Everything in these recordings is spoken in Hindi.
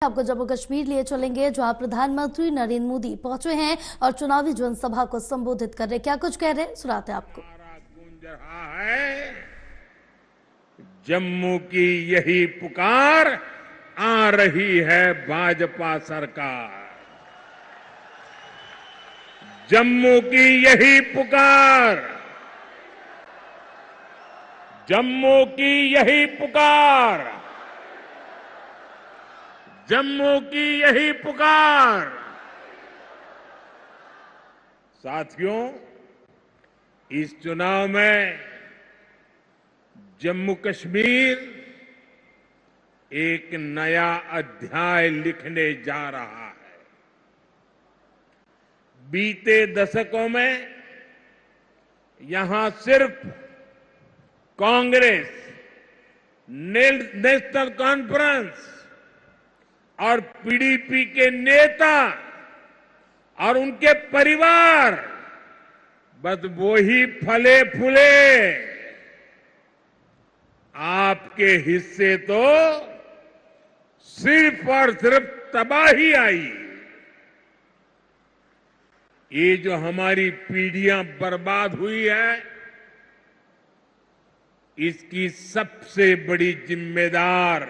आपको जम्मू कश्मीर लिए चलेंगे, जहां प्रधानमंत्री नरेंद्र मोदी पहुंचे हैं और चुनावी जनसभा को संबोधित कर रहे। क्या कुछ कह रहे हैं, सुनाते हैं आपको। गूंज रहा है जम्मू की यही पुकार, आ रही है भाजपा सरकार। जम्मू की यही पुकार, जम्मू की यही पुकार, जम्मू की यही पुकार। साथियों, इस चुनाव में जम्मू कश्मीर एक नया अध्याय लिखने जा रहा है। बीते दशकों में यहां सिर्फ कांग्रेस, नेशनल कॉन्फ्रेंस और पीडीपी के नेता और उनके परिवार बस वो ही फले फूले। आपके हिस्से तो सिर्फ और सिर्फ तबाही आई। ये जो हमारी पीढ़ियां बर्बाद हुई है, इसकी सबसे बड़ी जिम्मेदार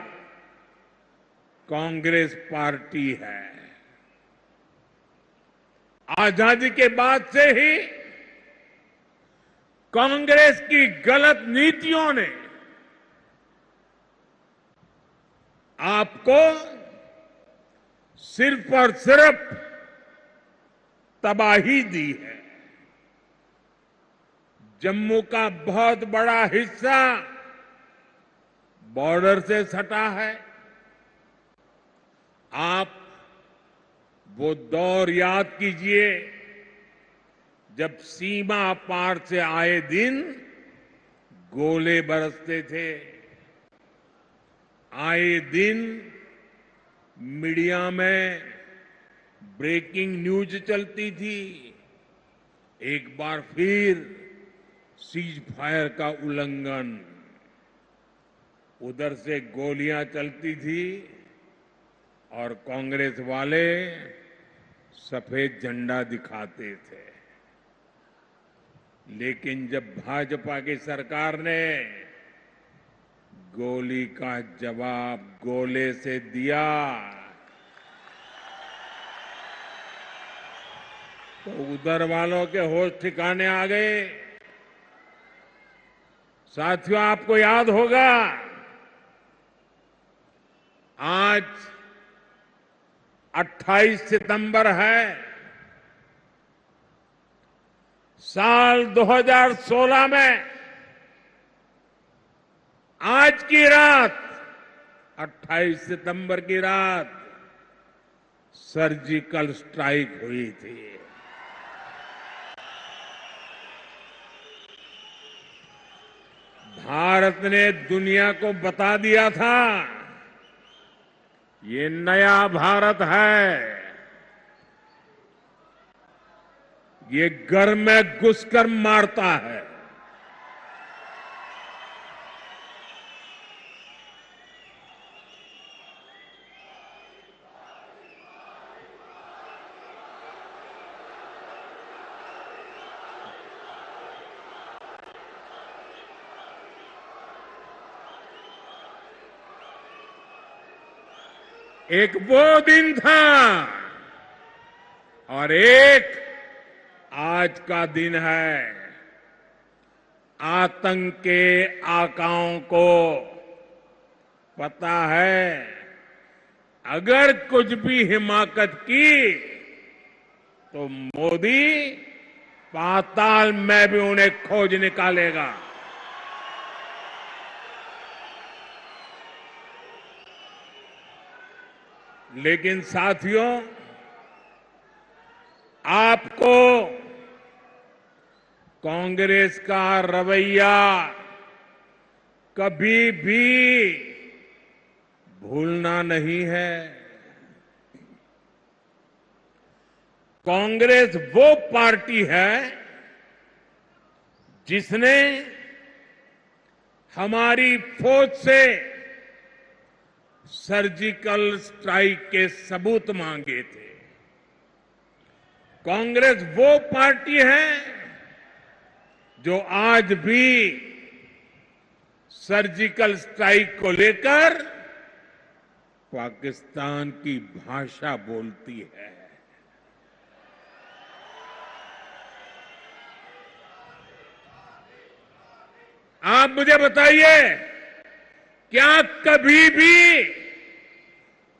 कांग्रेस पार्टी है। आजादी के बाद से ही कांग्रेस की गलत नीतियों ने आपको सिर्फ और सिर्फ तबाही दी है। जम्मू का बहुत बड़ा हिस्सा बॉर्डर से सटा है। आप वो दौर याद कीजिए जब सीमा पार से आए दिन गोले बरसते थे। आए दिन मीडिया में ब्रेकिंग न्यूज चलती थी। एक बार फिर सीज फायर का उल्लंघन, उधर से गोलियां चलती थी और कांग्रेस वाले सफेद झंडा दिखाते थे। लेकिन जब भाजपा की सरकार ने गोली का जवाब गोले से दिया तो उधर वालों के होश ठिकाने आ गए। साथियों, आपको याद होगा आज 28 सितंबर है। साल 2016 में आज की रात, 28 सितंबर की रात सर्जिकल स्ट्राइक हुई थी। भारत ने दुनिया को बता दिया था, ये नया भारत है। ये घर में घुसकर मारता है। एक वो दिन था और एक आज का दिन है। आतंक के आकाओं को पता है, अगर कुछ भी हिमाकत की तो मोदी पाताल में भी उन्हें खोज निकालेगा। लेकिन साथियों, आपको कांग्रेस का रवैया कभी भी भूलना नहीं है। कांग्रेस वो पार्टी है जिसने हमारी फौज से सर्जिकल स्ट्राइक के सबूत मांगे थे। कांग्रेस वो पार्टी है जो आज भी सर्जिकल स्ट्राइक को लेकर पाकिस्तान की भाषा बोलती है। आप मुझे बताइए, क्या कभी भी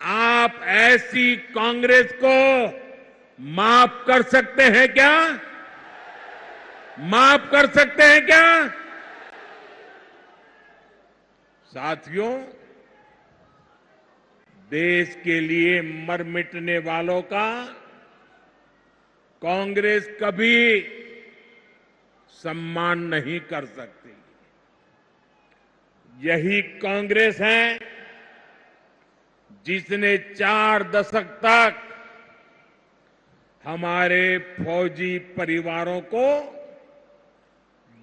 आप ऐसी कांग्रेस को माफ कर सकते हैं क्या? माफ कर सकते हैं क्या? साथियों, देश के लिए मर मिटने वालों का कांग्रेस कभी सम्मान नहीं कर सकती। यही कांग्रेस है जिसने 4 दशक तक हमारे फौजी परिवारों को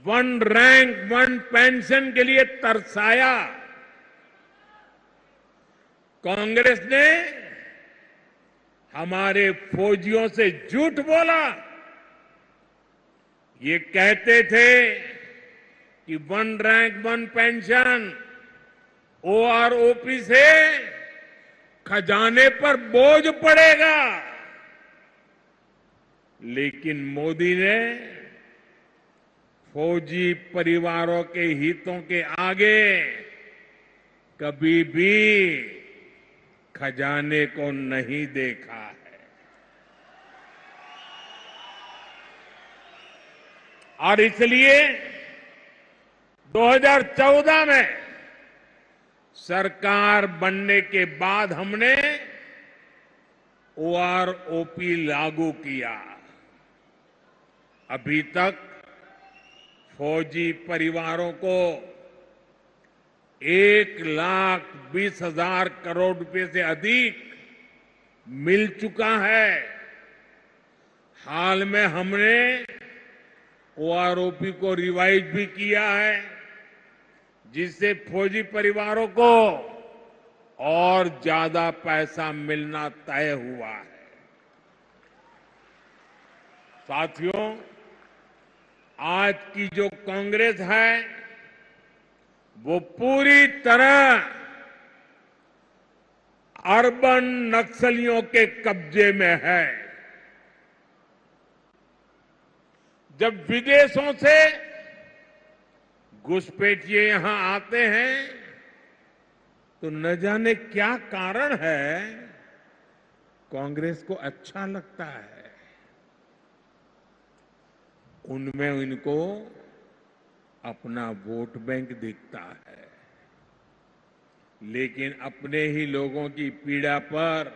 1 रैंक 1 पेंशन के लिए तरसाया। कांग्रेस ने हमारे फौजियों से झूठ बोला। ये कहते थे कि 1 रैंक 1 पेंशन ओआरओपी से खजाने पर बोझ पड़ेगा, लेकिन मोदी ने फौजी परिवारों के हितों के आगे कभी भी खजाने को नहीं देखा है। और इसलिए 2014 में सरकार बनने के बाद हमने ओआरओपी लागू किया। अभी तक फौजी परिवारों को 1,20,000 करोड़ रुपए से अधिक मिल चुका है। हाल में हमने ओआरओपी को रिवाइज भी किया है, जिससे फौजी परिवारों को और ज्यादा पैसा मिलना तय हुआ है। साथियों, आज की जो कांग्रेस है वो पूरी तरह अर्बन नक्सलियों के कब्जे में है। जब विदेशों से घुसपैठिए यहां आते हैं तो न जाने क्या कारण है, कांग्रेस को अच्छा लगता है। उनमें इनको अपना वोट बैंक दिखता है, लेकिन अपने ही लोगों की पीड़ा पर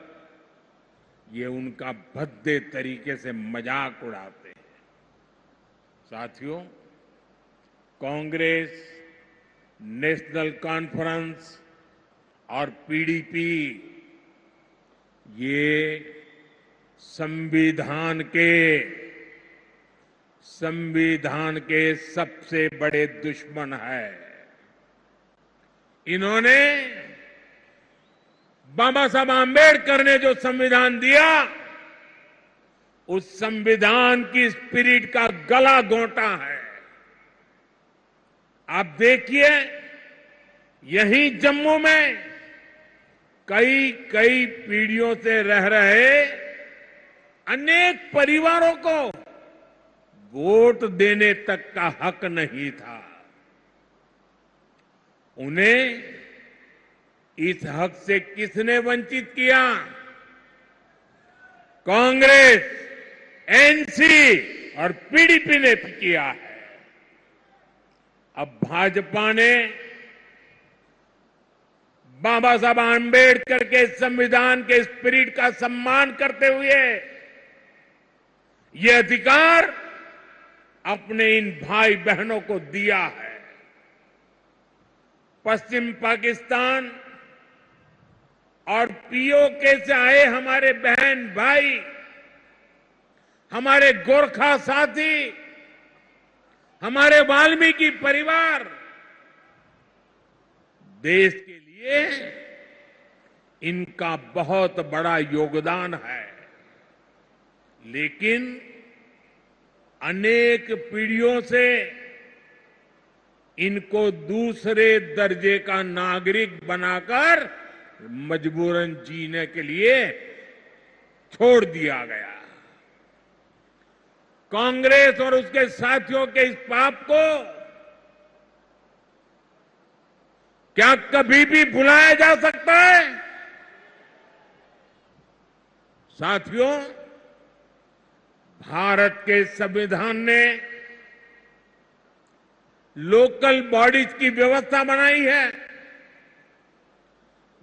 ये उनका भद्दे तरीके से मजाक उड़ाते हैं। साथियों, कांग्रेस, नेशनल कॉन्फ्रेंस और पीडीपी ये संविधान के सबसे बड़े दुश्मन है। इन्होंने बाबा साहब आंबेडकर ने जो संविधान दिया, उस संविधान की स्पिरिट का गला घोंटा है। आप देखिए, यहीं जम्मू में कई पीढ़ियों से रह रहे अनेक परिवारों को वोट देने तक का हक नहीं था। उन्हें इस हक से किसने वंचित किया? कांग्रेस, एनसी और पीडीपी ने किया है। अब भाजपा ने बाबा साहब आंबेडकर के संविधान के स्पिरिट का सम्मान करते हुए ये अधिकार अपने इन भाई बहनों को दिया है। पश्चिम पाकिस्तान और पीओके से आए हमारे बहन भाई, हमारे गोरखा साथी, हमारे वाल्मीकि परिवार देश के लिए इनका बहुत बड़ा योगदान है, लेकिन अनेक पीढ़ियों से इनको दूसरे दर्जे का नागरिक बनाकर मजबूरन जीने के लिए छोड़ दिया गया। कांग्रेस और उसके साथियों के इस पाप को क्या कभी भी भुलाया जा सकता है? साथियों, भारत के संविधान ने लोकल बॉडीज की व्यवस्था बनाई है,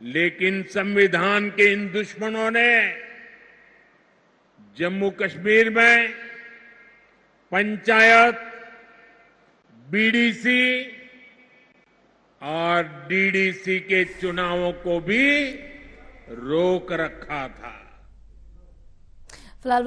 लेकिन संविधान के इन दुश्मनों ने जम्मू कश्मीर में पंचायत, बीडीसी और डीडीसी के चुनावों को भी रोक रखा था। फिलहाल